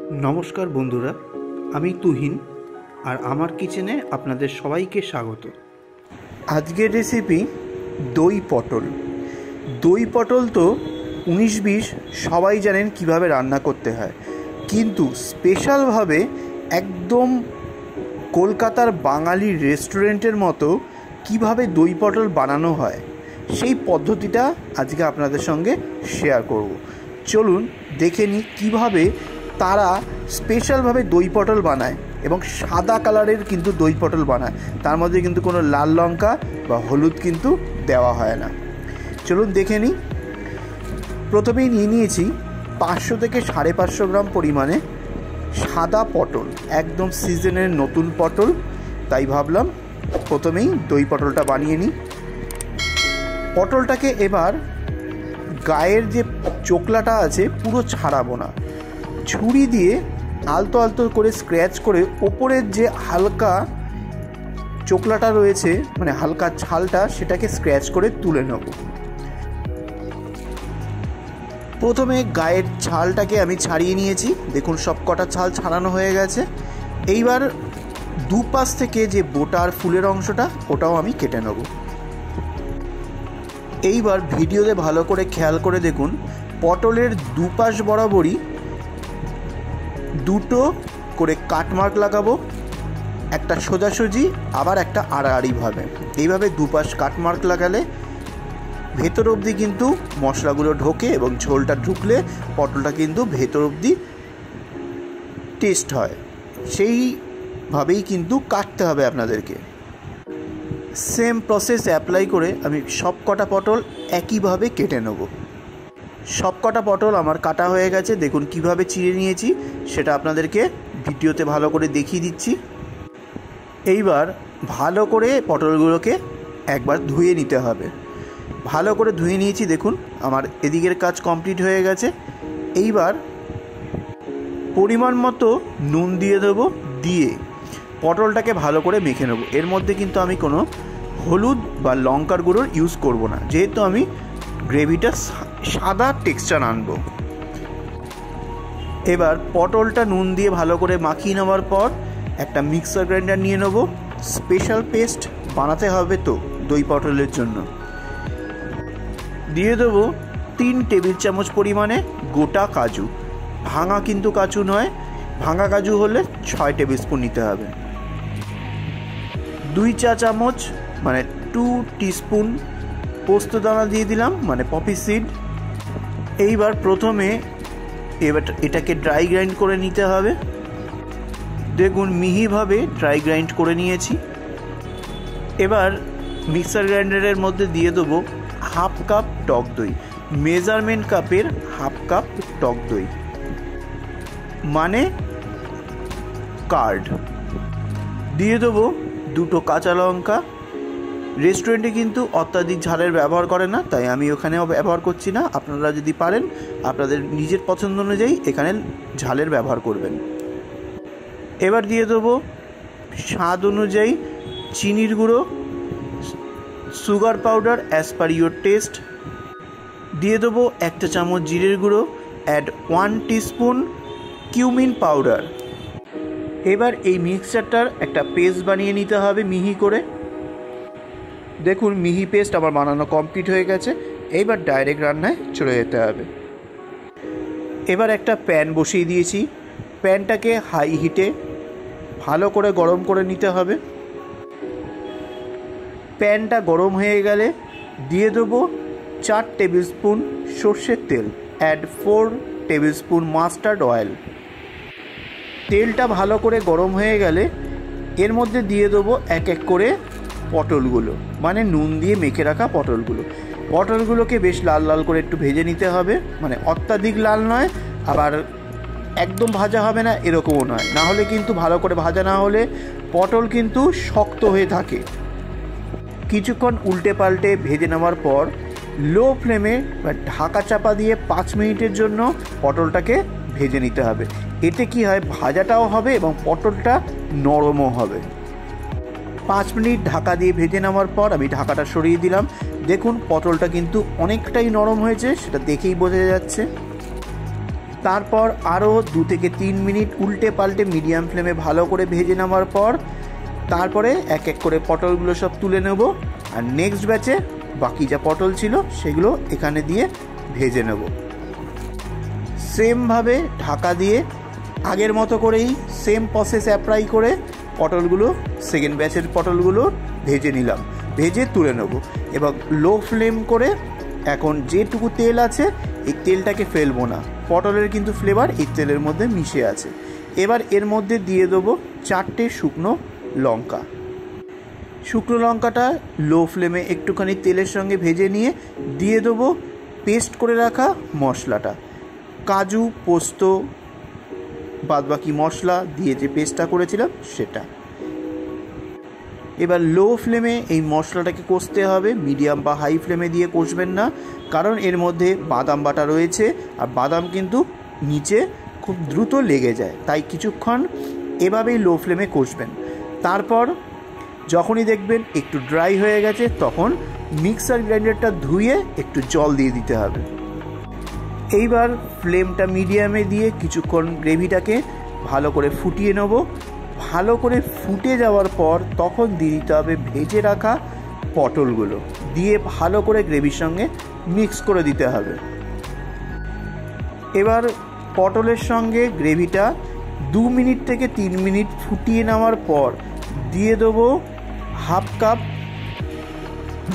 नमस्कार बंधुरा आमी तुहिन और आमार किचेने आपनादेर सबाइके स्वागत। आजकेर रेसिपि दई पटल। दई पटल तो 19-20 सबाई जानेन किभाबे रान्ना करते हय, किन्तु स्पेशल भावे एकदम कलकातार बांगाली रेस्टुरेंटेर मतो किभाबे दई पटल बानानो हय सेई पद्धतिटा आजके आपनादेर संगे शेयर करब। चलुन देखे निই किभाबे तारा स्पेशल भावे दई पटल बनाय एबं सादा कालारेर किन्तु दई पटल बनाय, तार मध्य किन्तु कोनो लाल लंका बा हलुद किन्तु देवा हय ना। चलुन देखे निই। प्रथमेई निये निয়েছি 500 থেকে 550 ग्राम परिमाणे सादा पटल, एकदम सिजनेर नतून पटल, ताई भाबलाम प्रथमेई दई पटलटा बानिये निই। पटलटाके एबार गायेर जे चोकलाटा आछे पुरो छाड़ाबो ना, छुरी दिए आलतो आलतो करे स्क्रैच करे ओपरेर जे हालका चोकलाटा रयेछे माने हालका छालटा सेटाके स्क्रैच करे तुले नेब। प्रथमे गायेर छालटाके आमी छाड़िए निয়েছি, देखुन सब कटा छाल छाड़ानो हये गेछे। एइबार दुपाश थेके जे बोटार फुलेर अंशटा ओटाओ आमी केटे नेब। एइबार भिडियोते भालो करे खेयाल करे देखुन पटलेर दुपाश बराबरई दुटो करे काटमार्क लागाबो, एकटा सोजासुजी आबार एकटा आड़ाआड़ी भावे। এইভাবে দুপাশ কাটমার্ক লাগালে ভেতর অবধি কিন্তু মশলাগুলো ঢোকে এবং ঝোলটা ঢুকলে পটলটা কিন্তু ভেতর অবধি টেস্ট হয়। সেইভাবেই কিন্তু কাটতে হবে আপনাদেরকে। সেম প্রসেস অ্যাপ্লাই করে আমি সব কটা পটল একইভাবে কেটে নেব। सब कटा पटल आमार काटा हो गेछे, देखुन किभाबे चिड़े निয়েছি सेटा आपनादेरके भिडियोते भालो करे देखिए दिচ্ছি। এইবার ভালো করে পটলগুলোকে একবার ধুয়ে নিতে হবে। ভালো করে ধুয়ে নিয়েছি, দেখুন আমার এদিকের কাজ কমপ্লিট হয়ে গেছে। এইবার পরিমাণ মতো নুন দিয়ে দেব, দিয়ে পটলটাকে ভালো করে মেখে নেব। এর মধ্যে কিন্তু আমি কোনো হলুদ বা লঙ্কার গুঁড়োর ইউজ করব না, যেহেতু আমি গ্রেভিটা সাদা টেক্সচার আনব। এবার পটলটা নুন দিয়ে ভালো করে মাখিয়ে নেওয়ার পর একটা মিক্সার গ্রাইন্ডার নিয়ে নেব। স্পেশাল পেস্ট বানাতে হবে তো দই পটলের জন্য। দিয়ে দেবো 3 টেবিল চামচ পরিমাণে গোটা কাজু, ভাঙা কিন্তু কাজু নয়, ভাঙা কাজু হলে 6 টেবিল স্পুন নিতে হবে। 2 চা চামচ মানে 2 টিস্পুন পোস্ত দানা দিয়ে দিলাম, মানে পপি সিড। এইবার প্রথমে এটাকে ড্রাই গ্রাইন্ড করে নিতে হবে। দেখুন মিহিভাবে ড্রাই গ্রাইন্ড করে নিয়েছি। এবার মিক্সার গ্রাইন্ডারের মধ্যে দিয়ে দেবো হাফ কাপ টক দই, মেজারমেন্ট কাপের হাফ কাপ টক দই মানে কার্ড। দিয়ে দেবো 2টো কাঁচা লঙ্কা। রেস্টুরেন্টে কিন্তু অত্যাধিক ঝালের ব্যবহার করে না, তাই আমি ওখানেও ব্যবহার করছি না। আপনারা যদি পারেন আপনাদের নিজের পছন্দ অনুযায়ী এখানে ঝালের ব্যবহার করবেন। এবার দিয়ে দেবো স্বাদ অনুযায়ী চিনির গুঁড়ো, sugar powder as per your test. দিয়ে দেবো 1 চা চামচ জিরের গুঁড়ো, অ্যাড 1 টিস্পুন কিউমিন পাউডার। এবার এই মিক্সচারটার একটা পেস্ট বানিয়ে নিতে হবে মিহি করে। দেখুন মিহি পেস্ট আমার বানানো কমপ্লিট হয়ে গেছে। এইবার ডাইরেক্ট রান্নায় চলে যেতে হবে। এবার একটা প্যান বসিয়ে দিয়েছি, প্যানটাকে হাই হিটে ভালো করে গরম করে নিতে হবে। প্যানটা গরম হয়ে গেলে দিয়ে দেবো 4 টেবিল স্পুন সর্ষের তেল, add 4 tablespoon mustard oil. তেলটা ভালো করে গরম হয়ে গেলে এর মধ্যে দিয়ে দেবো এক এক করে পটলগুলো, মানে নুন দিয়ে মেখে রাখা পটলগুলো। পটলগুলোকে বেশ লাল লাল করে একটু ভেজে নিতে হবে, মানে অত্যাধিক লাল নয় আবার একদম ভাজা হবে না এরকমও নয়, না হলে কিন্তু ভালো করে ভাজা না হলে পটল কিন্তু শক্ত হয়ে থাকে। কিছুক্ষণ উল্টে পাল্টে ভেজে নেওয়ার পর লো ফ্লেমে ঢাকা চাপা দিয়ে 5 মিনিটের জন্য পটলটাকে ভেজে নিতে হবে। এতে কি হয়, ভাজাটাও হবে এবং পটলটা নরমও হবে। 5 মিনিট ঢাকা দিয়ে ভেজে নেওয়ার পর আমি ঢাকাটা সরিয়ে দিলাম। দেখুন পটলটা কিন্তু অনেকটাই নরম হয়েছে, সেটা দেখেই বোঝা যাচ্ছে। তারপর আরও 2 থেকে 3 মিনিট উল্টে পাল্টে মিডিয়াম ফ্লেমে ভালো করে ভেজে নেওয়ার পর তারপরে এক এক করে পটলগুলো সব তুলে নেব। আর নেক্সট ব্যাচে বাকি যা পটল ছিল সেগুলো এখানে দিয়ে ভেজে নেব। সেমভাবে ঢাকা দিয়ে আগের মতো করেই সেম প্রসেস অ্যাপ্লাই করে পটলগুলো সেকেন্ড ব্যাচের পটলগুলো ভেজে নিলাম, ভেজে তুলে নেব। এবং লো ফ্লেম করে এখন যেটুকু তেল আছে এই তেলটাকে ফেলবো না, পটলের কিন্তু ফ্লেভার এই তেলের মধ্যে মিশে আছে। এবার এর মধ্যে দিয়ে দেবো 4টে শুকনো লঙ্কা। শুকনো লঙ্কাটা লো ফ্লেমে একটুখানি তেলের সঙ্গে ভেজে নিয়ে দিয়ে দেবো পেস্ট করে রাখা মশলাটা, কাজু পোস্ত বাদবাকি মশলা দিয়ে যে পেস্টটা করেছিলাম সেটা। এবার লো ফ্লেমে এই মশলাটাকে কষতে হবে, মিডিয়াম বা হাই ফ্লেমে দিয়ে কষবেন না, কারণ এর মধ্যে বাদাম বাটা রয়েছে আর বাদাম কিন্তু নিচে খুব দ্রুত লেগে যায়, তাই কিছুক্ষণ এভাবেই লো ফ্লেমে কষবেন। তারপর যখনই দেখবেন একটু ড্রাই হয়ে গেছে তখন মিক্সার গ্রাইন্ডারটা ধুয়ে একটু জল দিয়ে দিতে হবে। এইবার ফ্লেমটা মিডিয়ামে দিয়ে কিছুক্ষণ গ্রেভিটাকে ভালো করে ফুটিয়ে নেব। ভালো করে ফুটে যাওয়ার পর তখন দিয়ে দিতে হবে ভেজে রাখা পটলগুলো, দিয়ে ভালো করে গ্রেভির সঙ্গে মিক্স করে দিতে হবে। এবার পটলের সঙ্গে গ্রেভিটা 2 মিনিট থেকে 3 মিনিট ফুটিয়ে নেওয়ার পর দিয়ে দেবো হাফ কাপ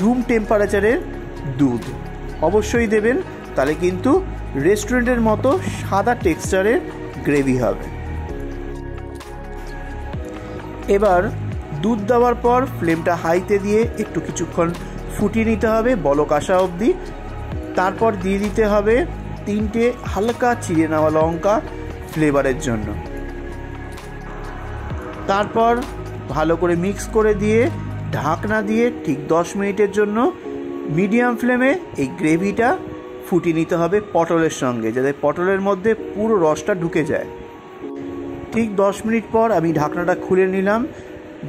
রুম টেম্পারেচারের দুধ। অবশ্যই দেবেন, তাহলে কিন্তু রেস্টুরেন্টের মতো সাদা টেক্সচারের গ্রেভি হবে। এবার দুধ দেওয়ার পর ফ্লেমটা হাইতে দিয়ে একটু কিছুক্ষণ ফুটিয়ে নিতে হবে বলক আসা অবধি। তারপর দিয়ে দিতে হবে 3টে হালকা চিড়ে নেওয়া লঙ্কা ফ্লেভারের জন্য। তারপর ভালো করে মিক্স করে দিয়ে ঢাকনা দিয়ে ঠিক 10 মিনিটের জন্য মিডিয়াম ফ্লেমে এই গ্রেভিটা ফুটিয়ে নিতে হবে পটলের সঙ্গে, যাতে পটলের মধ্যে পুরো রসটা ঢুকে যায়। ঠিক 10 মিনিট পর আমি ঢাকনাটা খুলে নিলাম।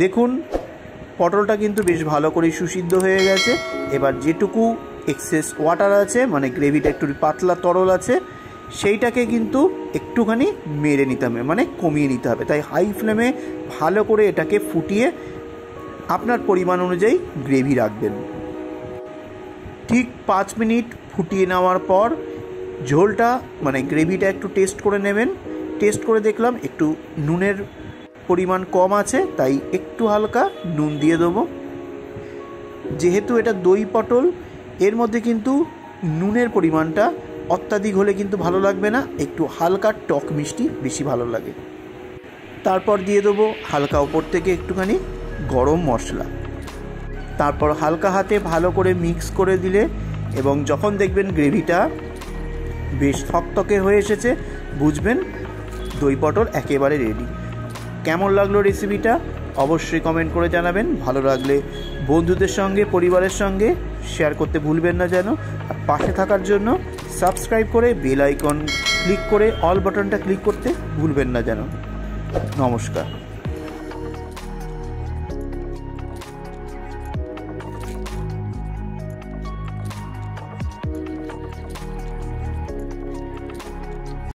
দেখুন পটলটা কিন্তু বেশ ভালো করে সুসিদ্ধ হয়ে গেছে। এবার যেটুকু এক্সেস ওয়াটার আছে, মানে গ্রেভিটা একটু পাতলা তরল আছে, সেইটাকে কিন্তু একটুখানি মেরে নিতে হবে, মানে কমিয়ে নিতে হবে। তাই হাই ফ্লেমে ভালো করে এটাকে ফুটিয়ে আপনার পরিমাণ অনুযায়ী গ্রেভি রাখবেন। ঠিক 5 মিনিট ফুটিয়ে নেওয়ার পর ঝোলটা মানে গ্রেভিটা একটু টেস্ট করে নেবেন। টেস্ট করে দেখলাম একটু নুনের পরিমাণ কম আছে, তাই একটু হালকা নুন দিয়ে দেবো। যেহেতু এটা দই পটল, এর মধ্যে কিন্তু নুনের পরিমাণটা অত্যাধিক হলে কিন্তু ভালো লাগবে না, একটু হালকা টক মিষ্টি বেশি ভালো লাগে। তারপর দিয়ে দেবো হালকা ওপর থেকে একটুখানি গরম মশলা। তারপর হালকা হাতে ভালো করে মিক্স করে দিলে এবং যখন দেখবেন গ্রেভিটা বেশ থকথকে হয়ে এসেছে, বুঝবেন দই পটল একেবারে রেডি। কেমন লাগলো রেসিপিটা অবশ্যই কমেন্ট করে জানাবেন। ভালো লাগলে বন্ধুদের সঙ্গে পরিবারের সঙ্গে শেয়ার করতে ভুলবেন না যেন। আর পাশে থাকার জন্য সাবস্ক্রাইব করে বেল আইকন ক্লিক করে অল বাটনটা ক্লিক করতে ভুলবেন না যেন। নমস্কার।